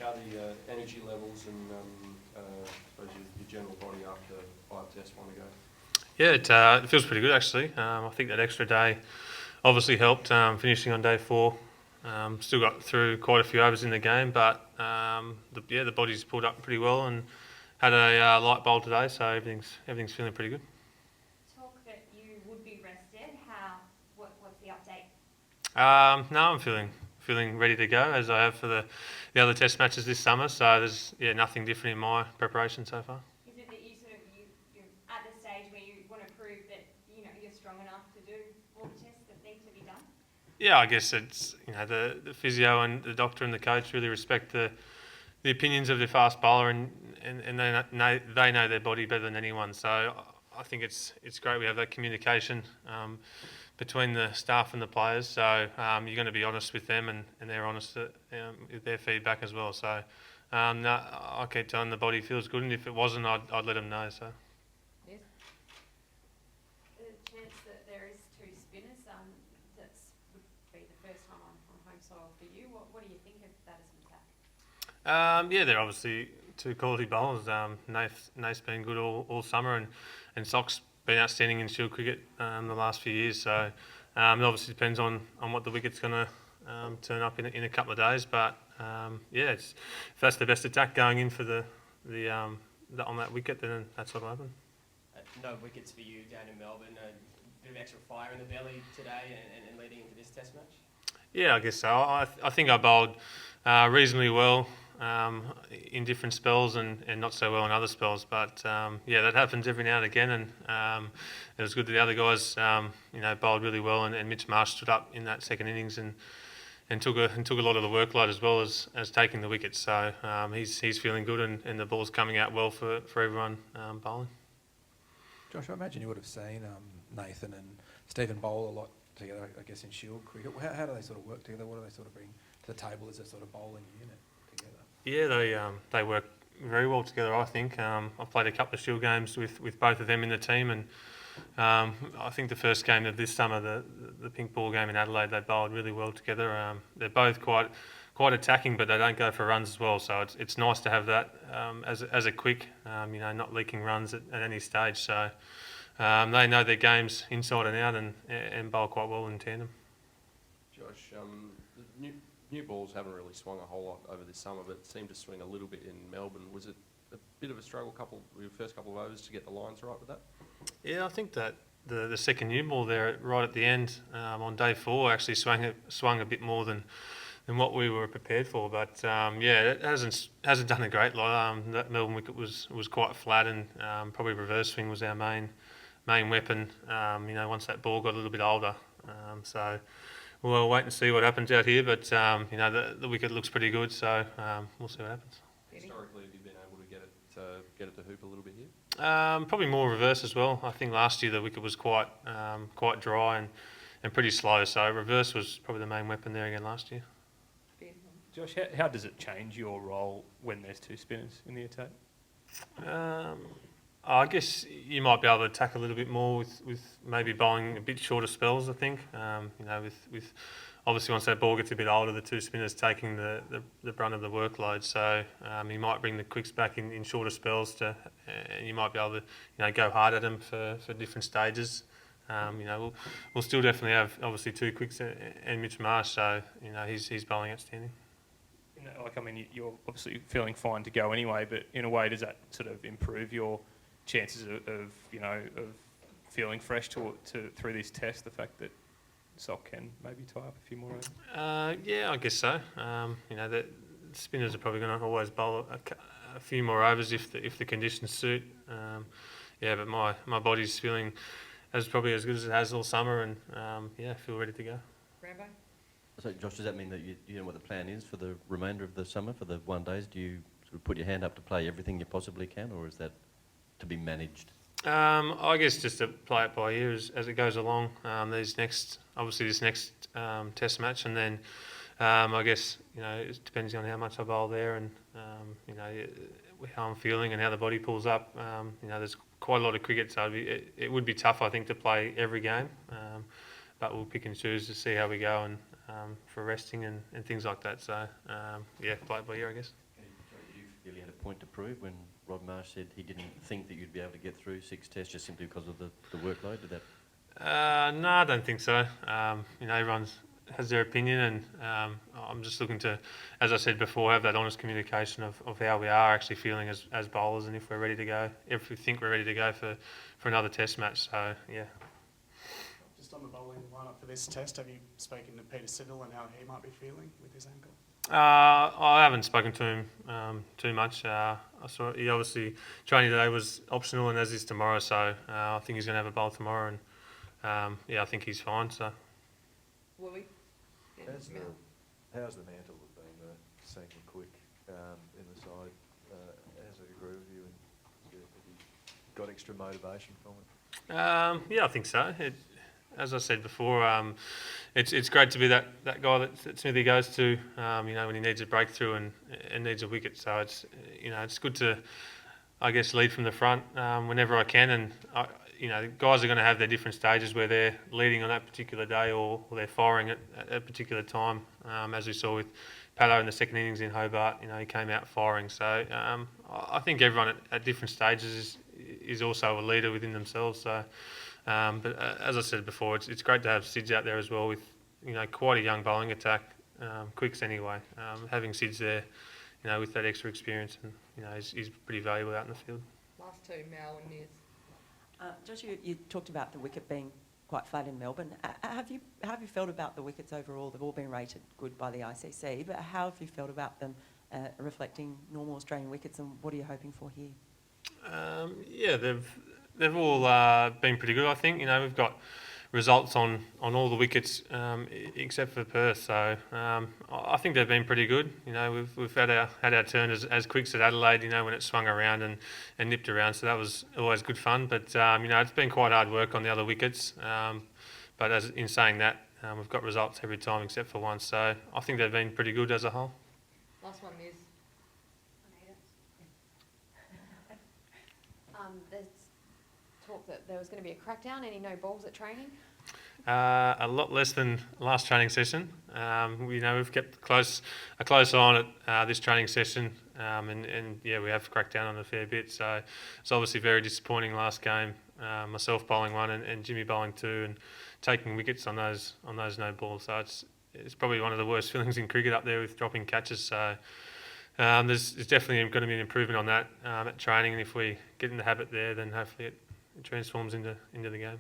are the energy levels and I suppose your general body after 5 tests want to go? Yeah, it feels pretty good actually. I think that extra day obviously helped, finishing on day 4. Still got through quite a few overs in the game, but the body's pulled up pretty well and had a light bowl today, so everything's feeling pretty good. Talk that you would be rested. What's the update? No, I'm feeling ready to go as I have for the other test matches this summer. So there's nothing different in my preparation so far. Is it that you're at the stage where you want to prove that you're strong enough to do all the tests that need to be done? Yeah, I guess it's the physio and the doctor and the coach really respect the opinions of the fast bowler and they know their body better than anyone. So I think it's great we have that communication between the staff and the players. So you're going to be honest with them and they're honest with their feedback as well. So no, I keep telling the body feels good, and if it wasn't, I'd let them know. So. Yes. The chance that there is 2 spinners, would be the first time on home soil for you. What do you think of that as an attack? Yeah, they're obviously 2 quality bowlers. Nath's been good all summer, and Sock's been outstanding in Shield cricket the last few years. So it obviously depends on what the wicket's going to turn up in a couple of days. But if that's the best attack going in for the on that wicket, then that's what'll happen. No wickets for you down in Melbourne. A bit of extra fire in the belly today and leading into this test match? Yeah, I guess so. I think I bowled reasonably well in different spells and not so well in other spells. But that happens every now and again. And it was good that the other guys bowled really well, and Mitch Marsh stood up in that second innings and took a lot of the workload as well as taking the wickets. So he's feeling good, and the ball's coming out well for everyone bowling. Josh, I imagine you would have seen Nathan and Stephen bowl a lot together, I guess, in Shield cricket. How do they sort of work together? What do they sort of bring to the table as a sort of bowling unit together? Yeah, they work very well together, I think. I've played a couple of Shield games with both of them in the team, and I think the first game of this summer, the pink ball game in Adelaide, they bowled really well together. They're both quite attacking, but they don't go for runs as well. So it's nice to have that as a quick, not leaking runs at any stage. So they know their games inside and out and bowl quite well in tandem. Josh, the new balls haven't really swung a whole lot over this summer, but seemed to swing a little bit in Melbourne. Was it a bit of a struggle your first couple of overs to get the lines right with that? Yeah, I think that the second new ball there right at the end on day 4 actually swung a bit more than what we were prepared for. But it hasn't done a great lot. That Melbourne wicket was quite flat, and probably reverse swing was our main weapon. Once that ball got a little bit older, so we'll wait and see what happens out here. But the wicket looks pretty good, so we'll see what happens. Historically, have you been able to get it to hoop a little bit here? Probably more reverse as well. I think last year the wicket was quite dry and pretty slow, so reverse was probably the main weapon there again last year. Josh, how does it change your role when there's 2 spinners in the attack? I guess you might be able to attack a little bit more with maybe bowling a bit shorter spells, I think. With obviously once that ball gets a bit older, the 2 spinners taking the brunt of the workload. So you might bring the quicks back in shorter spells and you might be able to go hard at them for different stages. We'll still definitely have obviously 2 quicks and Mitch Marsh, so he's bowling outstanding. You're obviously feeling fine to go anyway, but in a way, does that sort of improve your chances of feeling fresh through this test? The fact that Sock can maybe tie up a few more overs. I guess so. The spinners are probably going to always bowl a few more overs if the conditions suit. But my body's feeling probably as good as it has all summer, and feel ready to go. Rambo? So, Josh, does that mean that you know what the plan is for the remainder of the summer, for the 1 days? Do you sort of put your hand up to play everything you possibly can, or is that to be managed? I guess just to play it by ear as it goes along. This next test match, and then I guess it depends on how much I bowl there, and how I'm feeling and how the body pulls up. There's quite a lot of cricket, so it would be tough, I think, to play every game. But we'll pick and choose to see how we go and for resting and things like that. So play it by ear, I guess. clearly had a point to prove when Rod Marsh said he didn't think that you'd be able to get through 6 tests just simply because of the workload? Did that? No, I don't think so. Everyone has their opinion, and I'm just looking to, as I said before, have that honest communication of how we are actually feeling as bowlers, and if we're ready to go, if we think we're ready to go for another test match. So, yeah. Just on the bowling lineup for this test, have you spoken to Peter Siddle and how he might be feeling with his ankle? I haven't spoken to him too much. I saw he obviously training today was optional, and as is tomorrow. So I think he's going to have a bowl tomorrow, and I think he's fine. So. Willie? How's the mantle been seeing him quick in the side? Has it agreed with you? And have you got extra motivation from it? I think so. As I said before, it's great to be that guy that Smithy goes to, when he needs a breakthrough and needs a wicket. So it's good to, I guess, lead from the front whenever I can. And guys are going to have their different stages where they're leading on that particular day or they're firing at a particular time. As we saw with Pato in the second innings in Hobart, he came out firing. So I think everyone at different stages is also a leader within themselves. So. But as I said before, it's great to have Sids out there as well with, quite a young bowling attack, quicks anyway. Having Sids there, with that extra experience, and he's pretty valuable out in the field. Last two, Mal and Niz. Josh, you talked about the wicket being quite flat in Melbourne. How have you felt about the wickets overall? They've all been rated good by the ICC, but how have you felt about them reflecting normal Australian wickets, and what are you hoping for here? They've all been pretty good. I think we've got results on all the wickets except for Perth. So I think they've been pretty good. We've had our turn as quicks at Adelaide. When it swung around and nipped around. So that was always good fun. But it's been quite hard work on the other wickets. But in saying that, we've got results every time except for one. So I think they've been pretty good as a whole. Last one, Niz. There's talk that there was going to be a crackdown. Any no balls at training? A lot less than last training session. We've kept a close eye on it this training session, and we have cracked down on it a fair bit. So it's obviously very disappointing last game. Myself bowling one and Jimmy bowling two, and taking wickets on those no balls. So it's probably one of the worst feelings in cricket up there with dropping catches. So there's definitely going to be an improvement on that at training, and if we get in the habit there, then hopefully it transforms into the game.